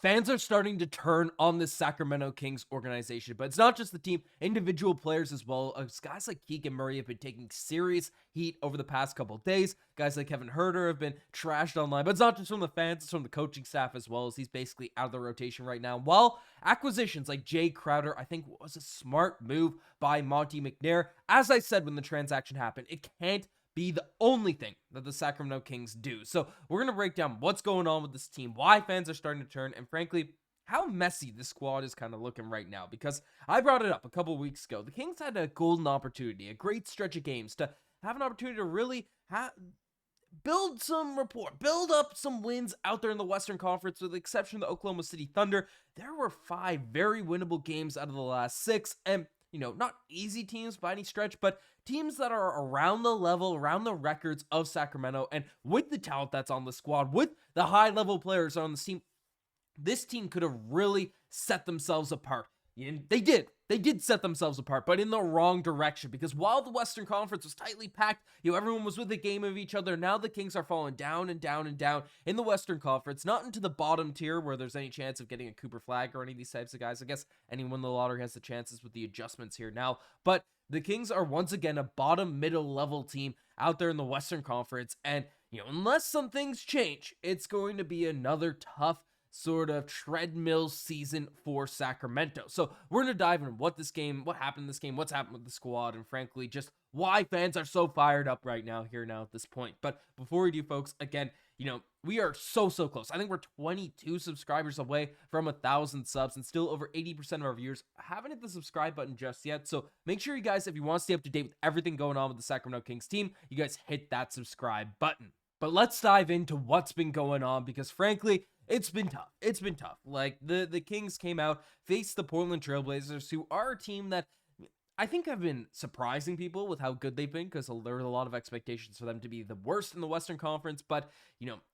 Fans are starting to turn on this Sacramento Kings organization, but it's not just the team, individual players as well. Guys like Keegan Murray have been taking serious heat over the past couple of days. Guys like Kevin Huerter have been trashed online, but it's not just from the fans, it's from the coaching staff as well, as he's basically out of the rotation right now. While acquisitions like Jay Crowder, I think, was a smart move by Monte McNair. As I said when the transaction happened, it can't be the only thing that the Sacramento Kings do. So we're going to break down what's going on with this team, why fans are starting to turn, and frankly, how messy this squad is kind of looking right now. Because I brought it up a couple weeks ago. The Kings had a golden opportunity, a great stretch of games to have an opportunity to really build some rapport, build up some wins out there in the Western Conference, with the exception of the Oklahoma City Thunder. There were 5 very winnable games out of the last 6, and not easy teams by any stretch, but teams that are around the level, around the records of Sacramento, and with the talent that's on the squad, with the high-level players on the team, this team could have really set themselves apart. And they did set themselves apart, but in the wrong direction, because while the Western Conference was tightly packed, everyone was with a game of each other. Now the Kings are falling down and down and down in the Western Conference, not into the bottom tier where there's any chance of getting a Cooper Flag or any of these types of guys. I guess anyone in the lottery has the chances with the adjustments here now, but the Kings are once again a bottom middle level team out there in the Western Conference, and unless some things change, it's going to be another tough sort of treadmill season for Sacramento. So we're going to dive into what happened in this game, what's happened with the squad, and frankly, just why fans are so fired up right now at this point. But before we do, folks, again, we are so close. I think we're 22 subscribers away from 1,000 subs, and still over 80% of our viewers haven't hit the subscribe button just yet. So make sure you guys, if you want to stay up to date with everything going on with the Sacramento Kings team, you guys hit that subscribe button. But let's dive into what's been going on, because frankly, it's been tough. It's been tough. Like, the Kings came out, faced the Portland Trailblazers, who are a team that I think have been surprising people with how good they've been, because there were a lot of expectations for them to be the worst in the Western Conference. But,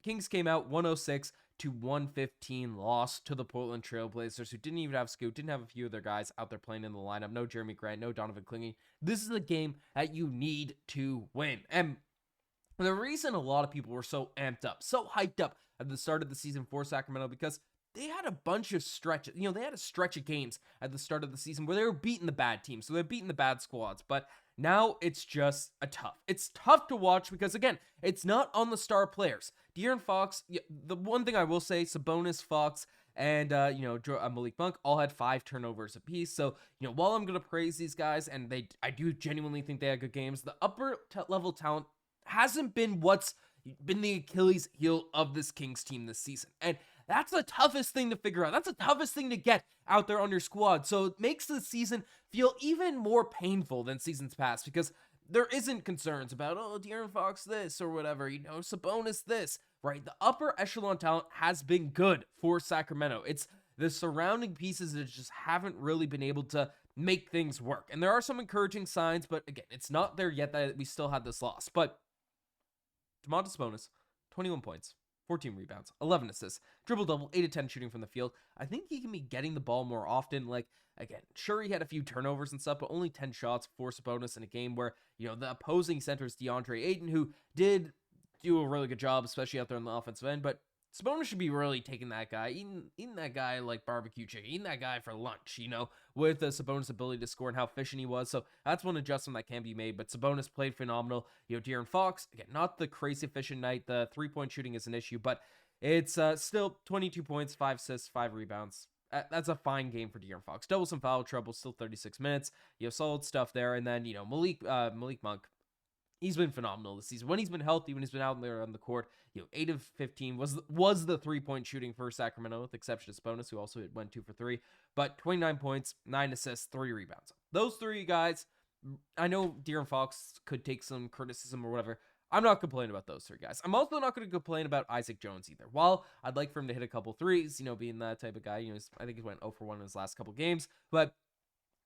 Kings came out 106-115 loss to the Portland Trailblazers, who didn't even have Scoot, didn't have a few of their guys out there playing in the lineup. No Jeremy Grant, no Donovan Clingy. This is a game that you need to win. And the reason a lot of people were so amped up, so hyped up at the start of the season for Sacramento, because they had a bunch of stretches. They had a stretch of games at the start of the season where they were beating the bad teams, so they're beating the bad squads. But now it's just it's tough to watch, because again, it's not on the star players. De'Aaron Fox, the one thing I will say, Sabonis, Fox, and Malik Monk all had 5 turnovers apiece. So while I'm gonna praise these guys, and I do genuinely think they had good games, the upper level talent hasn't been what's been the Achilles heel of this Kings team this season. And that's the toughest thing to figure out. That's the toughest thing to get out there on your squad. So it makes the season feel even more painful than seasons past, because there isn't concerns about, De'Aaron Fox this or whatever, Sabonis this, right? The upper echelon talent has been good for Sacramento. It's the surrounding pieces that just haven't really been able to make things work. And there are some encouraging signs, but again, it's not there yet that we still had this loss. But Domantas Sabonis, 21 points, 14 rebounds, 11 assists, triple-double, 8 of 10 shooting from the field. I think he can be getting the ball more often. Like, again, sure, he had a few turnovers and stuff, but only 10 shots for Sabonis in a game where, the opposing center is DeAndre Ayton, who did do a really good job, especially out there on the offensive end. But Sabonis should be really taking that guy, eating that guy like barbecue chicken, eating that guy for lunch, with the Sabonis' ability to score and how efficient he was. So that's one adjustment that can be made. But Sabonis played phenomenal. De'Aaron Fox, again, not the crazy efficient night. The 3-point shooting is an issue, but it's still 22 points, 5 assists, 5 rebounds. That's a fine game for De'Aaron Fox. Double some foul trouble, still 36 minutes. Solid stuff there. And then, Malik Monk, he's been phenomenal this season. When he's been healthy, when he's been out there on the court, 8 of 15 was the 3-point shooting for Sacramento, with the exception of Sabonis, who also went 2 for 3. But 29 points, 9 assists, 3 rebounds. Those 3 guys, I know De'Aaron Fox could take some criticism or whatever. I'm not complaining about those 3 guys. I'm also not going to complain about Isaac Jones either. While I'd like for him to hit a couple threes, being that type of guy, I think he went 0 for 1 in his last couple games, but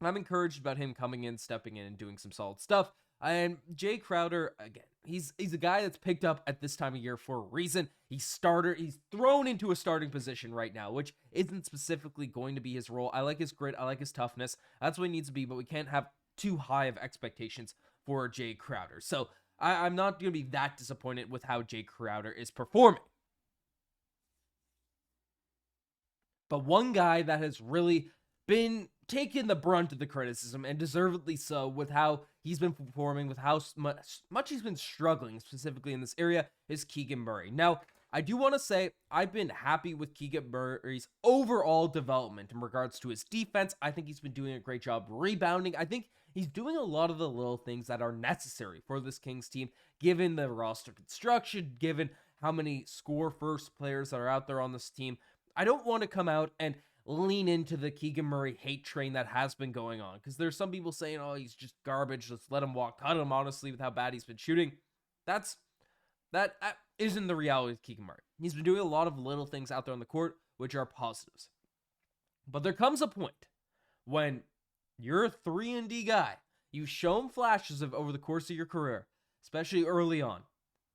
I'm encouraged about him coming in, stepping in, and doing some solid stuff. And Jay Crowder, again, he's a guy that's picked up at this time of year for a reason. He's thrown into a starting position right now, which isn't specifically going to be his role. I like his grit. I like his toughness. That's what he needs to be, but we can't have too high of expectations for Jay Crowder. So I'm not going to be that disappointed with how Jay Crowder is performing. But one guy that has really been taking the brunt of the criticism, and deservedly so, with how he's been performing, with how much he's been struggling, specifically in this area, is Keegan Murray. Now, I do want to say I've been happy with Keegan Murray's overall development in regards to his defense. I think he's been doing a great job rebounding. I think he's doing a lot of the little things that are necessary for this Kings team, given the roster construction, given how many score-first players that are out there on this team. I don't want to come out and lean into the Keegan Murray hate train that has been going on, because there's some people saying, oh, he's just garbage, let's let him walk, cut him, honestly, with how bad he's been shooting. That isn't the reality of Keegan Murray. He's been doing a lot of little things out there on the court, which are positives. But there comes a point when you're a 3-and-D guy, you've shown flashes of over the course of your career, especially early on,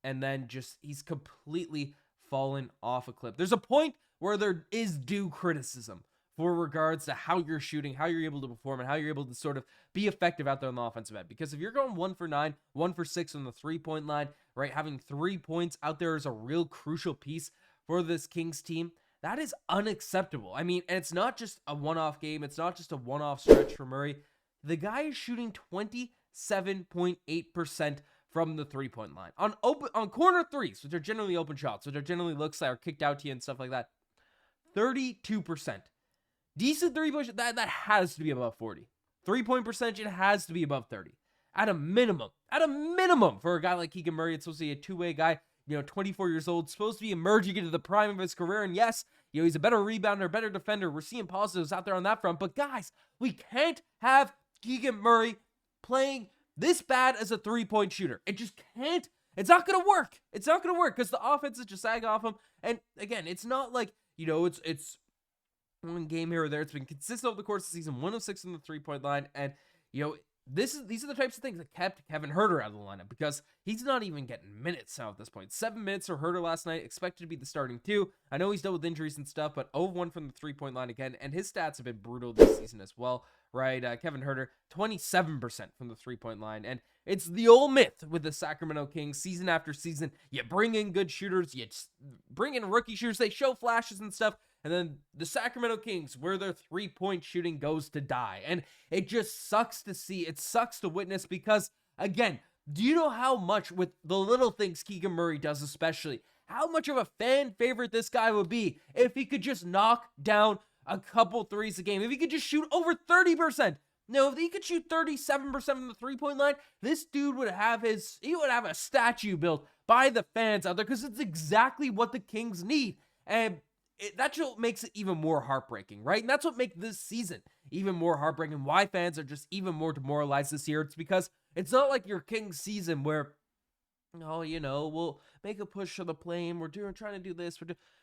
and then just he's completely fallen off a cliff. There's a point where there is due criticism for regards to how you're shooting, how you're able to perform, and how you're able to sort of be effective out there on the offensive end. Because if you're going 1 for 9, 1 for 6 on the 3-point line, right, having 3 points out there is a real crucial piece for this Kings team. That is unacceptable. I mean, and it's not just a one-off game. It's not just a one-off stretch for Murray. The guy is shooting 27.8% from the 3-point line on corner threes, which are generally open shots, which are generally looks that are kicked out to you and stuff like that. 32%. Decent 3-point, that has to be above 40. 3-point percentage, it has to be above 30. At a minimum, for a guy like Keegan Murray, it's supposed to be a two-way guy, 24 years old, supposed to be emerging into the prime of his career. And yes, he's a better rebounder, better defender. We're seeing positives out there on that front. But guys, we can't have Keegan Murray playing this bad as a 3-point shooter. It just can't. It's not going to work. It's not going to work because the offense is just sagging off him. And again, it's not like, it's one game here or there. It's been consistent over the course of the season, 1 of 6 on the 3-point line. And, these are the types of things that kept Kevin Huerter out of the lineup, because he's not even getting minutes now at this point. 7 minutes for Huerter last night, expected to be the starting 2. I know he's dealt with injuries and stuff, but 0-1 from the 3-point line again, and his stats have been brutal this season as well, right? Kevin Huerter, 27% from the 3-point line, and it's the old myth with the Sacramento Kings, season after season. You bring in good shooters, you bring in rookie shooters, they show flashes and stuff, and then the Sacramento Kings, where their 3-point shooting goes to die. And it just sucks to see. It sucks to witness because, again, do you know how much with the little things Keegan Murray does especially, how much of a fan favorite this guy would be if he could just knock down a couple threes a game, if he could just shoot over 30%. No, if he could shoot 37% from the 3-point line, this dude would have a statue built by the fans out there, because it's exactly what the Kings need. And that just makes it even more heartbreaking, right? And that's what makes this season even more heartbreaking. Why fans are just even more demoralized this year. It's because it's not like your Kings season where, we'll make a push for the play-in. Trying to do this.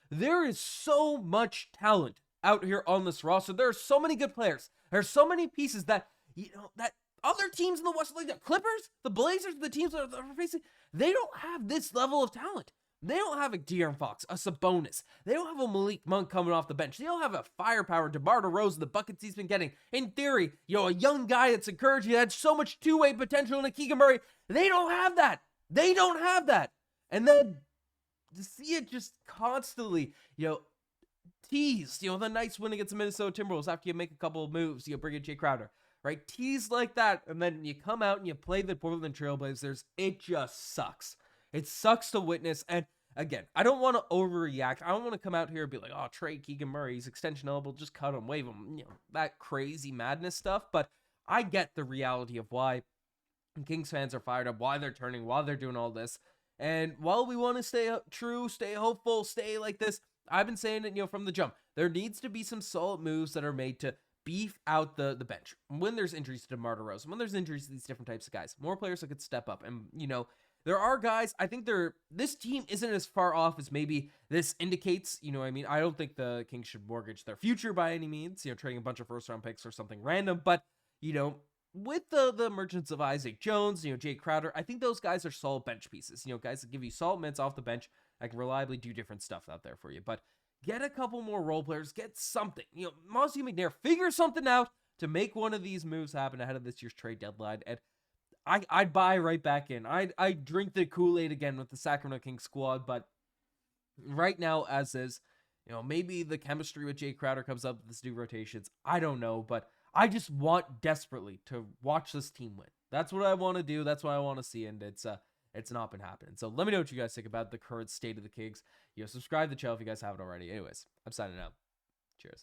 There is so much talent out here on this roster. There are so many good players. There are so many pieces that, that other teams in the West, like the Clippers, the Blazers, the teams that are facing, they don't have this level of talent. They don't have a De'Aaron Fox, a Sabonis. They don't have a Malik Monk coming off the bench. They don't have a firepower DeMar DeRozan, the buckets he's been getting. In theory, a young guy that's encouraging, had so much two-way potential in a Keegan Murray. They don't have that. And then to see it just constantly, tease, the nice win against the Minnesota Timberwolves after you make a couple of moves, bring in Jay Crowder, right? Tease like that, and then you come out and you play the Portland Trailblazers. It just sucks. It sucks to witness. And again, I don't want to overreact. I don't want to come out here and be like, oh, trade Keegan Murray, he's extension eligible, just cut him, waive him, that crazy madness stuff. But I get the reality of why Kings fans are fired up, why they're turning, why they're doing all this. And while we want to stay true, stay hopeful, stay like this, I've been saying it, from the jump. There needs to be some solid moves that are made to beef out the bench. When there's injuries to DeMar DeRozan, when there's injuries to these different types of guys, more players that could step up. And, there are guys, I think this team isn't as far off as maybe this indicates, I don't think the Kings should mortgage their future by any means, trading a bunch of first-round picks or something random. But, with the emergence of Isaac Jones, Jay Crowder, I think those guys are solid bench pieces, guys that give you solid minutes off the bench, that can reliably do different stuff out there for you. But get a couple more role players, get something, Monte McNair, figure something out to make one of these moves happen ahead of this year's trade deadline. And I'd buy right back in. I'd drink the Kool-Aid again with the Sacramento Kings squad, but right now, as is, Maybe the chemistry with Jay Crowder comes up with this new rotations. I don't know, but I just want desperately to watch this team win. That's what I want to do. That's what I want to see, and it's not been happening. So let me know what you guys think about the current state of the Kings. Subscribe to the channel if you guys haven't already. Anyways, I'm signing out. Cheers.